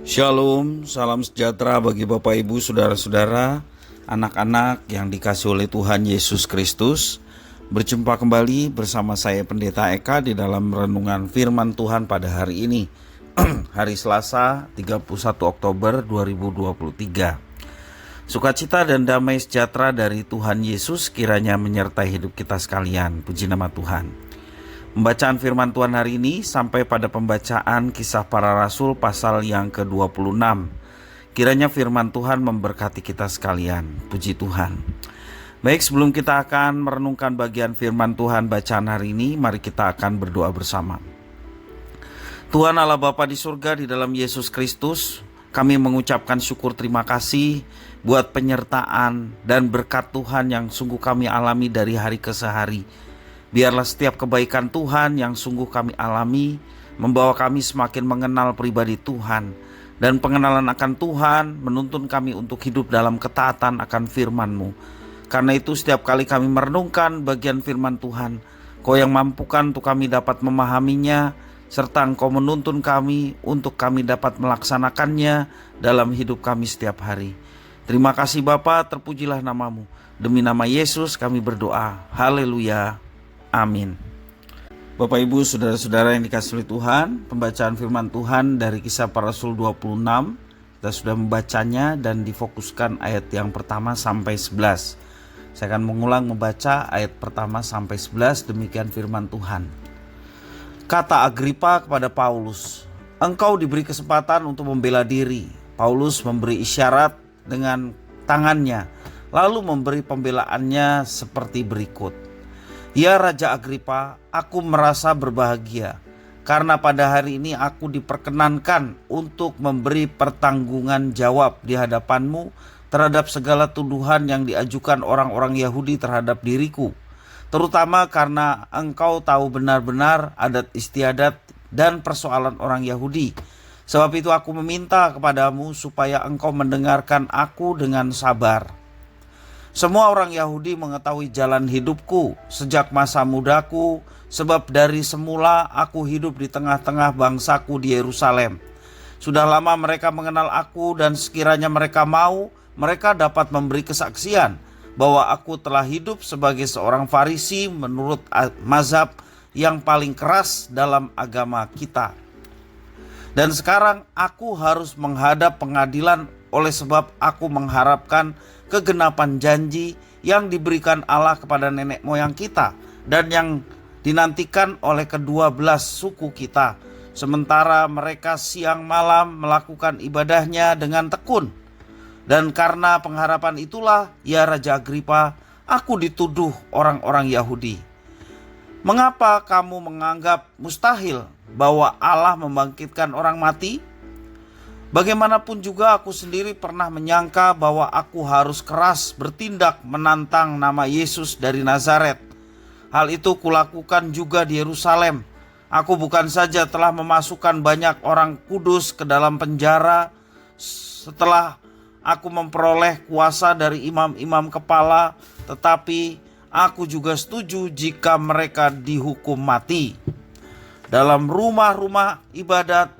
Shalom, salam sejahtera bagi Bapak Ibu, Saudara-saudara, anak-anak yang dikasihi oleh Tuhan Yesus Kristus. Berjumpa kembali bersama saya Pendeta Eka di dalam renungan firman Tuhan pada hari ini, hari Selasa 31 Oktober 2023. Sukacita dan damai sejahtera dari Tuhan Yesus kiranya menyertai hidup kita sekalian. Puji nama Tuhan. Pembacaan firman Tuhan hari ini sampai pada pembacaan Kisah Para Rasul pasal yang ke-26. Kiranya firman Tuhan memberkati kita sekalian. Puji Tuhan. Baik, sebelum kita akan merenungkan bagian firman Tuhan bacaan hari ini, mari kita akan berdoa bersama. Tuhan Allah Bapa di surga, di dalam Yesus Kristus, kami mengucapkan syukur terima kasih buat penyertaan dan berkat Tuhan yang sungguh kami alami dari hari ke hari. Biarlah setiap kebaikan Tuhan yang sungguh kami alami membawa kami semakin mengenal pribadi Tuhan. Dan pengenalan akan Tuhan menuntun kami untuk hidup dalam ketaatan akan firman-Mu. Karena itu setiap kali kami merenungkan bagian firman Tuhan, Kau yang mampukan untuk kami dapat memahaminya, serta Engkau menuntun kami untuk kami dapat melaksanakannya dalam hidup kami setiap hari. Terima kasih Bapa, terpujilah nama-Mu. Demi nama Yesus kami berdoa. Haleluya. Amin. Bapak Ibu, Saudara-saudara yang dikasihi oleh Tuhan, pembacaan firman Tuhan dari Kisah Para Rasul 26. Kita sudah membacanya dan difokuskan ayat yang pertama sampai 11. Saya akan mengulang membaca ayat pertama sampai 11, demikian firman Tuhan. Kata Agripa kepada Paulus, "Engkau diberi kesempatan untuk membela diri." Paulus memberi isyarat dengan tangannya, lalu memberi pembelaannya seperti berikut. "Ya Raja Agripa, aku merasa berbahagia karena pada hari ini aku diperkenankan untuk memberi pertanggungan jawab di hadapanmu terhadap segala tuduhan yang diajukan orang-orang Yahudi terhadap diriku, terutama karena engkau tahu benar-benar adat istiadat dan persoalan orang Yahudi. Sebab itu aku meminta kepadamu supaya engkau mendengarkan aku dengan sabar. Semua orang Yahudi mengetahui jalan hidupku sejak masa mudaku, sebab dari semula aku hidup di tengah-tengah bangsaku di Yerusalem. Sudah lama mereka mengenal aku dan sekiranya mereka mau, mereka dapat memberi kesaksian bahwa aku telah hidup sebagai seorang Farisi menurut mazhab yang paling keras dalam agama kita. Dan sekarang aku harus menghadap pengadilan oleh sebab aku mengharapkan kegenapan janji yang diberikan Allah kepada nenek moyang kita dan yang dinantikan oleh kedua belas suku kita, sementara mereka siang malam melakukan ibadahnya dengan tekun. Dan karena pengharapan itulah, ya Raja Agripa, aku dituduh orang-orang Yahudi. Mengapa kamu menganggap mustahil bahwa Allah membangkitkan orang mati? Bagaimanapun juga aku sendiri pernah menyangka bahwa aku harus keras bertindak menantang nama Yesus dari Nazaret. Hal itu kulakukan juga di Yerusalem. Aku bukan saja telah memasukkan banyak orang kudus ke dalam penjara setelah aku memperoleh kuasa dari imam-imam kepala, tetapi aku juga setuju jika mereka dihukum mati. Dalam rumah-rumah ibadat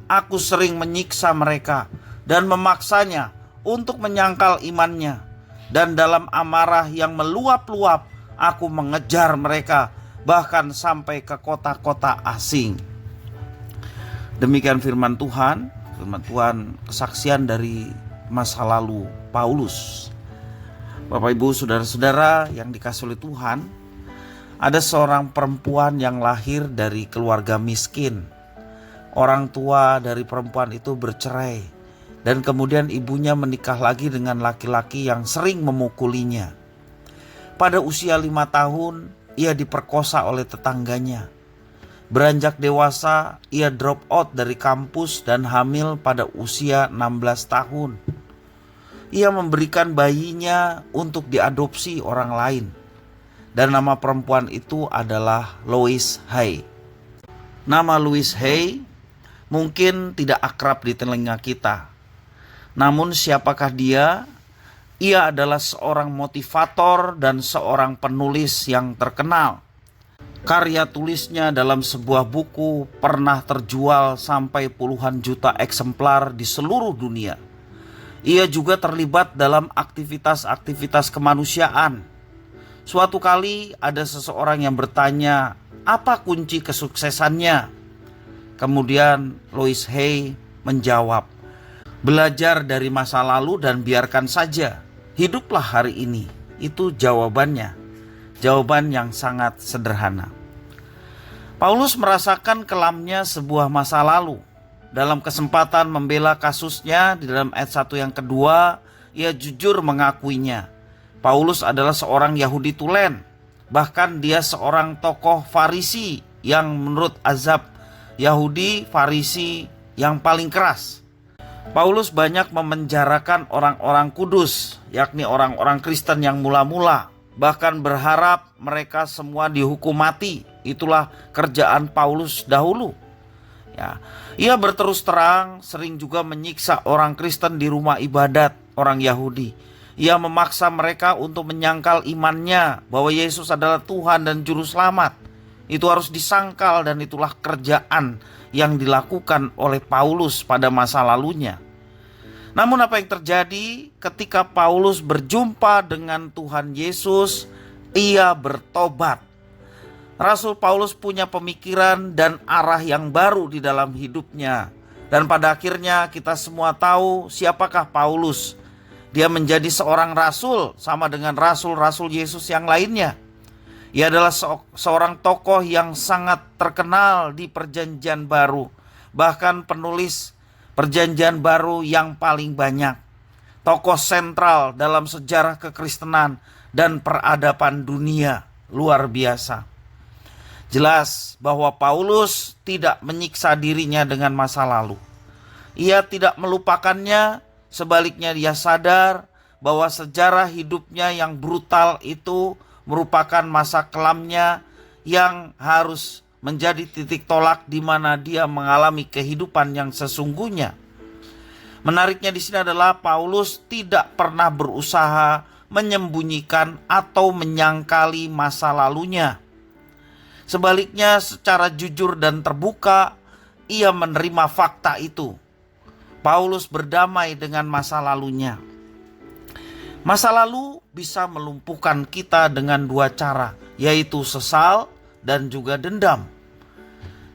aku sering menyiksa mereka dan memaksanya untuk menyangkal imannya. Dan dalam amarah yang meluap-luap, aku mengejar mereka bahkan sampai ke kota-kota asing. Demikian firman Tuhan, kesaksian dari masa lalu Paulus. Bapak Ibu, Saudara-saudara yang dikasihi oleh Tuhan, ada seorang perempuan yang lahir dari keluarga miskin. Orang tua dari perempuan itu bercerai dan kemudian ibunya menikah lagi dengan laki-laki yang sering memukulinya. Pada usia 5 tahun ia diperkosa oleh tetangganya. Beranjak dewasa ia drop out dari kampus dan hamil pada usia 16 tahun. Ia memberikan bayinya untuk diadopsi orang lain. Dan nama perempuan itu adalah Lois Hay. Nama Lois Hay mungkin tidak akrab di telinga kita. Namun siapakah dia? Ia adalah seorang motivator dan seorang penulis yang terkenal. Karya tulisnya dalam sebuah buku pernah terjual sampai puluhan juta eksemplar di seluruh dunia. Ia juga terlibat dalam aktivitas-aktivitas kemanusiaan. Suatu kali ada seseorang yang bertanya, apa kunci kesuksesannya? Kemudian Louis Hay menjawab, belajar dari masa lalu dan biarkan saja. Hiduplah hari ini. Itu jawabannya. Jawaban yang sangat sederhana. Paulus merasakan kelamnya sebuah masa lalu. Dalam kesempatan membela kasusnya di dalam ayat 1 yang kedua, ia jujur mengakuinya. Paulus adalah seorang Yahudi tulen. Bahkan dia seorang tokoh Farisi yang menurut azab Yahudi, Farisi yang paling keras. Paulus banyak memenjarakan orang-orang kudus, yakni orang-orang Kristen yang mula-mula, bahkan berharap mereka semua dihukum mati. Itulah kerjaan Paulus dahulu. Ya, ia berterus terang sering juga menyiksa orang Kristen di rumah ibadat orang Yahudi. Ia memaksa mereka untuk menyangkal imannya bahwa Yesus adalah Tuhan dan Juru Selamat. Itu harus disangkal dan itulah kerjaan yang dilakukan oleh Paulus pada masa lalunya. Namun apa yang terjadi ketika Paulus berjumpa dengan Tuhan Yesus, ia bertobat. Rasul Paulus punya pemikiran dan arah yang baru di dalam hidupnya. Dan pada akhirnya kita semua tahu siapakah Paulus. Dia menjadi seorang rasul sama dengan rasul-rasul Yesus yang lainnya. Ia adalah seorang tokoh yang sangat terkenal di Perjanjian Baru. Bahkan penulis Perjanjian Baru yang paling banyak. Tokoh sentral dalam sejarah kekristenan dan peradaban dunia. Luar biasa. Jelas bahwa Paulus tidak menyiksa dirinya dengan masa lalu. Ia tidak melupakannya, sebaliknya dia sadar bahwa sejarah hidupnya yang brutal itu merupakan masa kelamnya yang harus menjadi titik tolak di mana dia mengalami kehidupan yang sesungguhnya. Menariknya di sini adalah Paulus tidak pernah berusaha menyembunyikan atau menyangkali masa lalunya. Sebaliknya secara jujur dan terbuka ia menerima fakta itu. Paulus berdamai dengan masa lalunya. Masa lalu bisa melumpuhkan kita dengan dua cara, yaitu sesal dan juga dendam.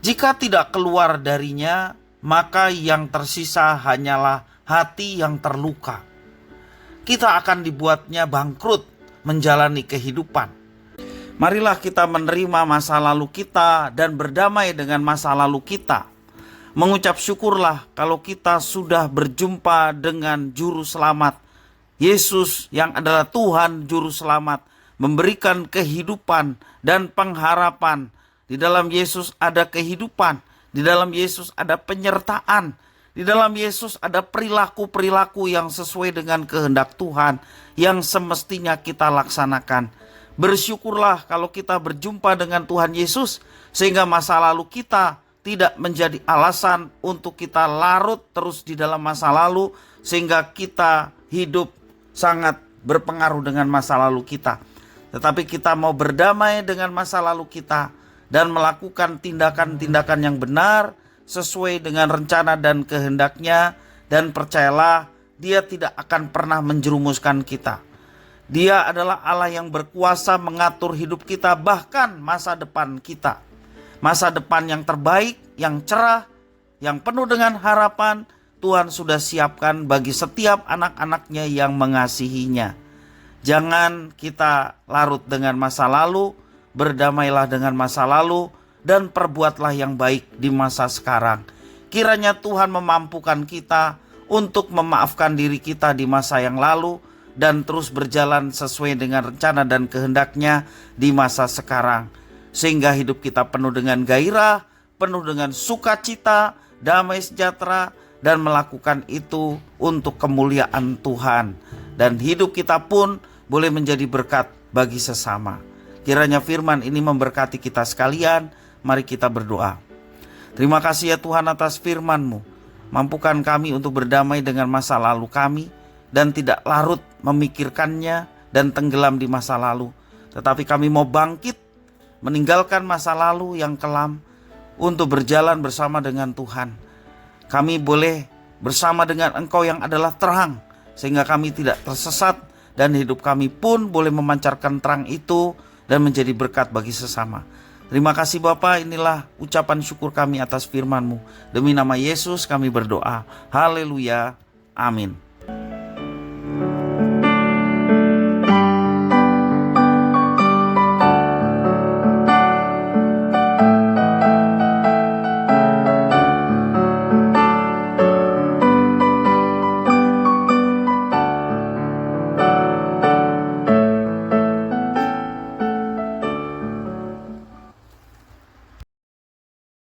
Jika tidak keluar darinya, maka yang tersisa hanyalah hati yang terluka. Kita akan dibuatnya bangkrut menjalani kehidupan. Marilah kita menerima masa lalu kita dan berdamai dengan masa lalu kita. Mengucap syukurlah kalau kita sudah berjumpa dengan Juru Selamat. Yesus yang adalah Tuhan Juru Selamat memberikan kehidupan dan pengharapan. Di dalam Yesus ada kehidupan. Di dalam Yesus ada penyertaan. Di dalam Yesus ada perilaku-perilaku yang sesuai dengan kehendak Tuhan yang semestinya kita laksanakan. Bersyukurlah kalau kita berjumpa dengan Tuhan Yesus sehingga masa lalu kita tidak menjadi alasan untuk kita larut terus di dalam masa lalu sehingga kita hidup sangat berpengaruh dengan masa lalu kita. Tetapi kita mau berdamai dengan masa lalu kita dan melakukan tindakan-tindakan yang benar sesuai dengan rencana dan kehendaknya, dan percayalah Dia tidak akan pernah menjerumuskan kita. Dia adalah Allah yang berkuasa mengatur hidup kita, bahkan masa depan kita. Masa depan yang terbaik, yang cerah, yang penuh dengan harapan, Tuhan sudah siapkan bagi setiap anak-anaknya yang mengasihinya. Jangan kita larut dengan masa lalu, berdamailah dengan masa lalu, dan perbuatlah yang baik di masa sekarang. Kiranya Tuhan memampukan kita untuk memaafkan diri kita di masa yang lalu, dan terus berjalan sesuai dengan rencana dan kehendaknya di masa sekarang. Sehingga hidup kita penuh dengan gairah, penuh dengan sukacita, damai sejahtera, dan melakukan itu untuk kemuliaan Tuhan. Dan hidup kita pun boleh menjadi berkat bagi sesama. Kiranya firman ini memberkati kita sekalian. Mari kita berdoa. Terima kasih ya Tuhan atas firman-Mu. Mampukan kami untuk berdamai dengan masa lalu kami. dan tidak larut memikirkannya dan tenggelam di masa lalu. Tetapi kami mau bangkit, meninggalkan masa lalu yang kelam untuk berjalan bersama dengan Tuhan. Kami boleh bersama dengan Engkau yang adalah terang, sehingga kami tidak tersesat dan hidup kami pun boleh memancarkan terang itu dan menjadi berkat bagi sesama. Terima kasih Bapa, inilah ucapan syukur kami atas firman-Mu. Demi nama Yesus kami berdoa. Haleluya. Amin.